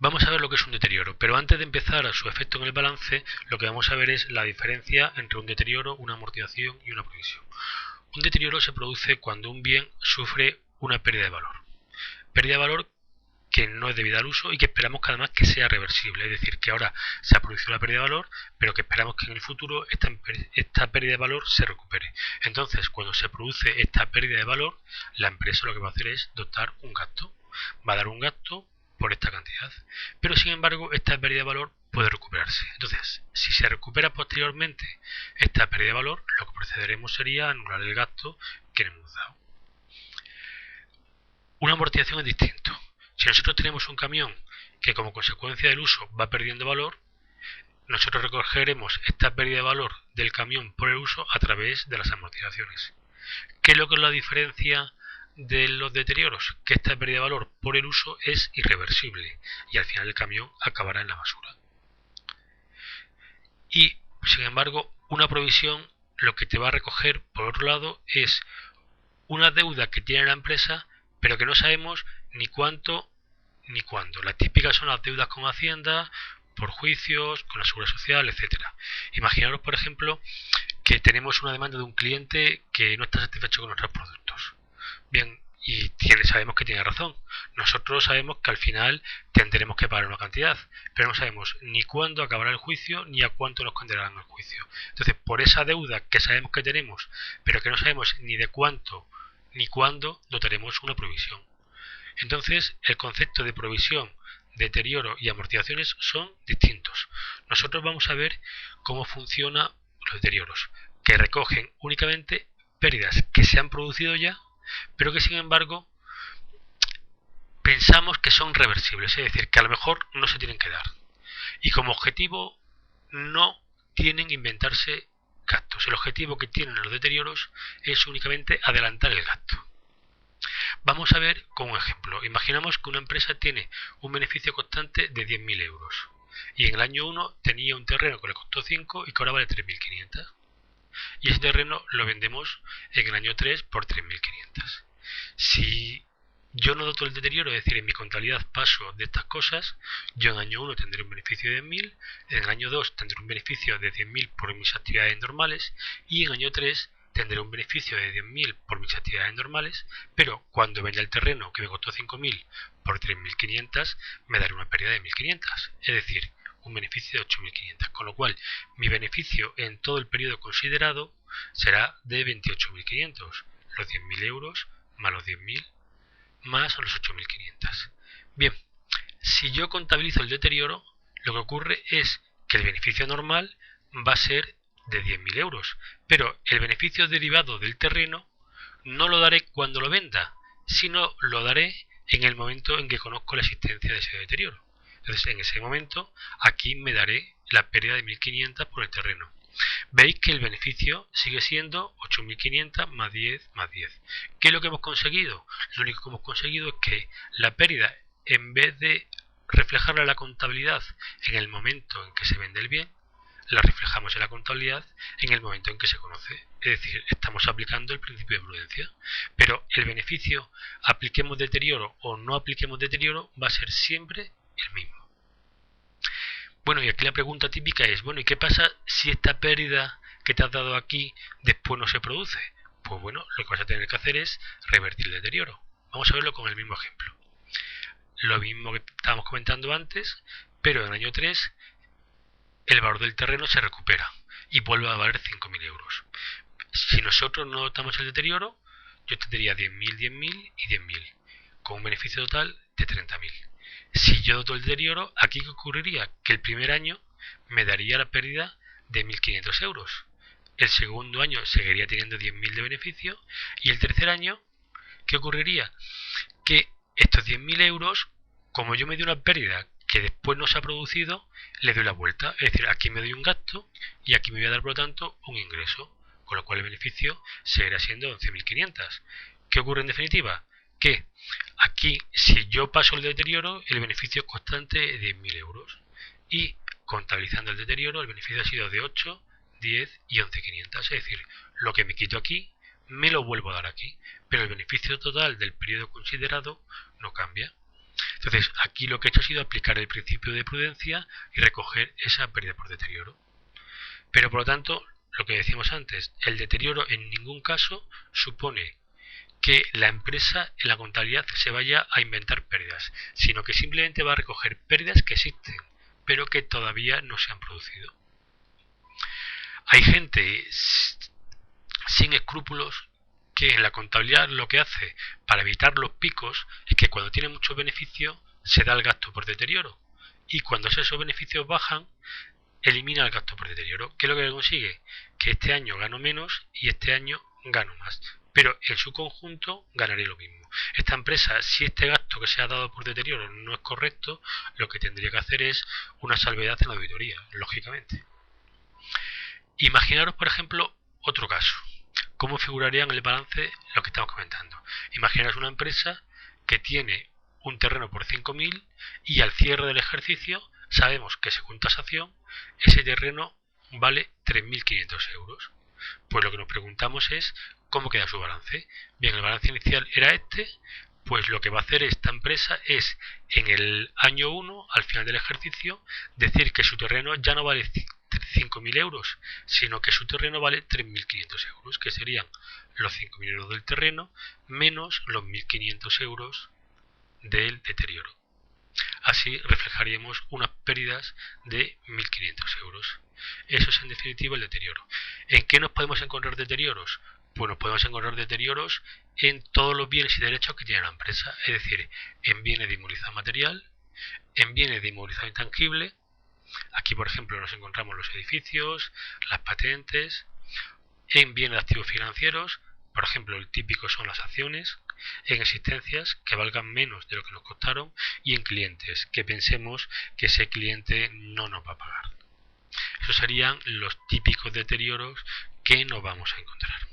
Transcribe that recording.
Vamos a ver lo que es un deterioro, pero antes de empezar a su efecto en el balance, lo que vamos a ver es la diferencia entre un deterioro, una amortización y una provisión. Un deterioro se produce cuando un bien sufre una pérdida de valor. Pérdida de valor que no es debida al uso y que esperamos que además que sea reversible, es decir, que ahora se ha producido la pérdida de valor, pero que esperamos que en el futuro esta pérdida de valor se recupere. Entonces, cuando se produce esta pérdida de valor, la empresa lo que va a hacer es dotar un gasto. Va a dar un gasto por esta cantidad. Pero sin embargo, esta pérdida de valor puede recuperarse. Entonces, si se recupera posteriormente esta pérdida de valor, lo que procederemos sería anular el gasto que le hemos dado. Una amortización es distinto. Si nosotros tenemos un camión que como consecuencia del uso va perdiendo valor, nosotros recogeremos esta pérdida de valor del camión por el uso a través de las amortizaciones. ¿Qué es lo que es la diferencia de los deterioros? Que esta pérdida de valor por el uso es irreversible y al final el camión acabará en la basura. Y sin embargo, una provisión lo que te va a recoger por otro lado es una deuda que tiene la empresa, pero que no sabemos ni cuánto ni cuándo. Las típicas son las deudas con Hacienda, por juicios, con la Seguridad Social, etcétera. Imaginaros, por ejemplo, que tenemos una demanda de un cliente que no está satisfecho con nuestros productos. Bien, y sabemos que tiene razón. Nosotros sabemos que al final tendremos que pagar una cantidad, pero no sabemos ni cuándo acabará el juicio ni a cuánto nos condenarán el juicio. Entonces, por esa deuda que sabemos que tenemos, pero que no sabemos ni de cuánto ni cuándo, dotaremos una provisión. Entonces, el concepto de provisión, deterioro y amortizaciones son distintos. Nosotros vamos a ver cómo funcionan los deterioros, que recogen únicamente pérdidas que se han producido ya, pero que sin embargo pensamos que son reversibles, es decir, que a lo mejor no se tienen que dar. Y como objetivo no tienen que inventarse gastos. El objetivo que tienen los deterioros es únicamente adelantar el gasto. Vamos a ver con un ejemplo. Imaginamos que una empresa tiene un beneficio constante de 10.000 euros y en el año 1 tenía un terreno que le costó 5 y que ahora vale 3.500. Y ese terreno lo vendemos en el año 3 por 3.500. Si yo no doto el deterioro, es decir, en mi contabilidad paso de estas cosas, yo en el año 1 tendré un beneficio de 10.000, en el año 2 tendré un beneficio de 10.000 por mis actividades normales y en el año 3 tendré un beneficio de 10.000 por mis actividades normales, pero cuando venda el terreno que me costó 5.000 por 3.500 me daré una pérdida de 1.500, es decir, un beneficio de 8.500, con lo cual mi beneficio en todo el periodo considerado será de 28.500, los 10.000 euros más los 10.000 más los 8.500. Bien, si yo contabilizo el deterioro, lo que ocurre es que el beneficio normal va a ser de 10.000 euros, pero el beneficio derivado del terreno no lo daré cuando lo venda, sino lo daré en el momento en que conozco la existencia de ese deterioro. Entonces, en ese momento, aquí me daré la pérdida de 1.500 por el terreno. Veis que el beneficio sigue siendo 8.500 más 10 más 10. ¿Qué es lo que hemos conseguido? Lo único que hemos conseguido es que la pérdida, en vez de reflejarla en la contabilidad en el momento en que se vende el bien, la reflejamos en la contabilidad en el momento en que se conoce. Es decir, estamos aplicando el principio de prudencia. Pero el beneficio, apliquemos deterioro o no apliquemos deterioro, va a ser siempre el mismo. Bueno, y aquí la pregunta típica es, bueno, ¿y qué pasa si esta pérdida que te has dado aquí después no se produce? Pues bueno, lo que vas a tener que hacer es revertir el deterioro. Vamos a verlo con el mismo ejemplo. Lo mismo que estábamos comentando antes, pero en el año 3 el valor del terreno se recupera y vuelve a valer 5.000 euros. Si nosotros no notamos el deterioro, yo tendría 10.000, 10.000 y 10.000, con un beneficio total de 30.000. Si yo doto el deterioro, aquí ¿qué ocurriría? Que el primer año me daría la pérdida de 1.500 euros. El segundo año seguiría teniendo 10.000 de beneficio y el tercer año, ¿qué ocurriría? Que estos 10.000 euros, como yo me di una pérdida que después no se ha producido, le doy la vuelta. Es decir, aquí me doy un gasto y aquí me voy a dar, por lo tanto, un ingreso. Con lo cual el beneficio seguirá siendo 11.500. ¿Qué ocurre en definitiva? Que aquí, si yo paso el deterioro, el beneficio es constante de 10.000 euros. Y contabilizando el deterioro, el beneficio ha sido de 8, 10 y 11.500. Es decir, lo que me quito aquí, me lo vuelvo a dar aquí. Pero el beneficio total del periodo considerado no cambia. Entonces, aquí lo que he hecho ha sido aplicar el principio de prudencia y recoger esa pérdida por deterioro. Pero por lo tanto, lo que decíamos antes, el deterioro en ningún caso supone que la empresa en la contabilidad se vaya a inventar pérdidas, sino que simplemente va a recoger pérdidas que existen, pero que todavía no se han producido. Hay gente sin escrúpulos que en la contabilidad lo que hace para evitar los picos es que cuando tiene mucho beneficio se da el gasto por deterioro, y cuando esos beneficios bajan elimina el gasto por deterioro. ¿Qué es lo que consigue? Que este año gano menos y este año gano más, pero en su conjunto ganaré lo mismo. Esta empresa, si este gasto que se ha dado por deterioro no es correcto, lo que tendría que hacer es una salvedad en la auditoría, lógicamente. Imaginaros, por ejemplo, otro caso. ¿Cómo figuraría en el balance lo que estamos comentando? Imaginaros una empresa que tiene un terreno por 5.000 y al cierre del ejercicio sabemos que según tasación ese terreno vale 3.500 euros. Pues lo que nos preguntamos es cómo queda su balance. Bien, el balance inicial era este, pues lo que va a hacer esta empresa es en el año 1, al final del ejercicio, decir que su terreno ya no vale 5.000 euros, sino que su terreno vale 3.500 euros, que serían los 5.000 euros del terreno menos los 1.500 euros del deterioro. Así reflejaríamos unas pérdidas de 1.500 euros. Eso es en definitiva el deterioro. ¿En qué nos podemos encontrar deterioros? Pues nos podemos encontrar deterioros en todos los bienes y derechos que tiene la empresa, es decir, en bienes de inmovilizado material, en bienes de inmovilizado intangible. Aquí, por ejemplo, nos encontramos los edificios, las patentes, en bienes de activos financieros, por ejemplo, el típico son las acciones, en existencias que valgan menos de lo que nos costaron y en clientes que pensemos que ese cliente no nos va a pagar. Esos serían los típicos deterioros que nos vamos a encontrar.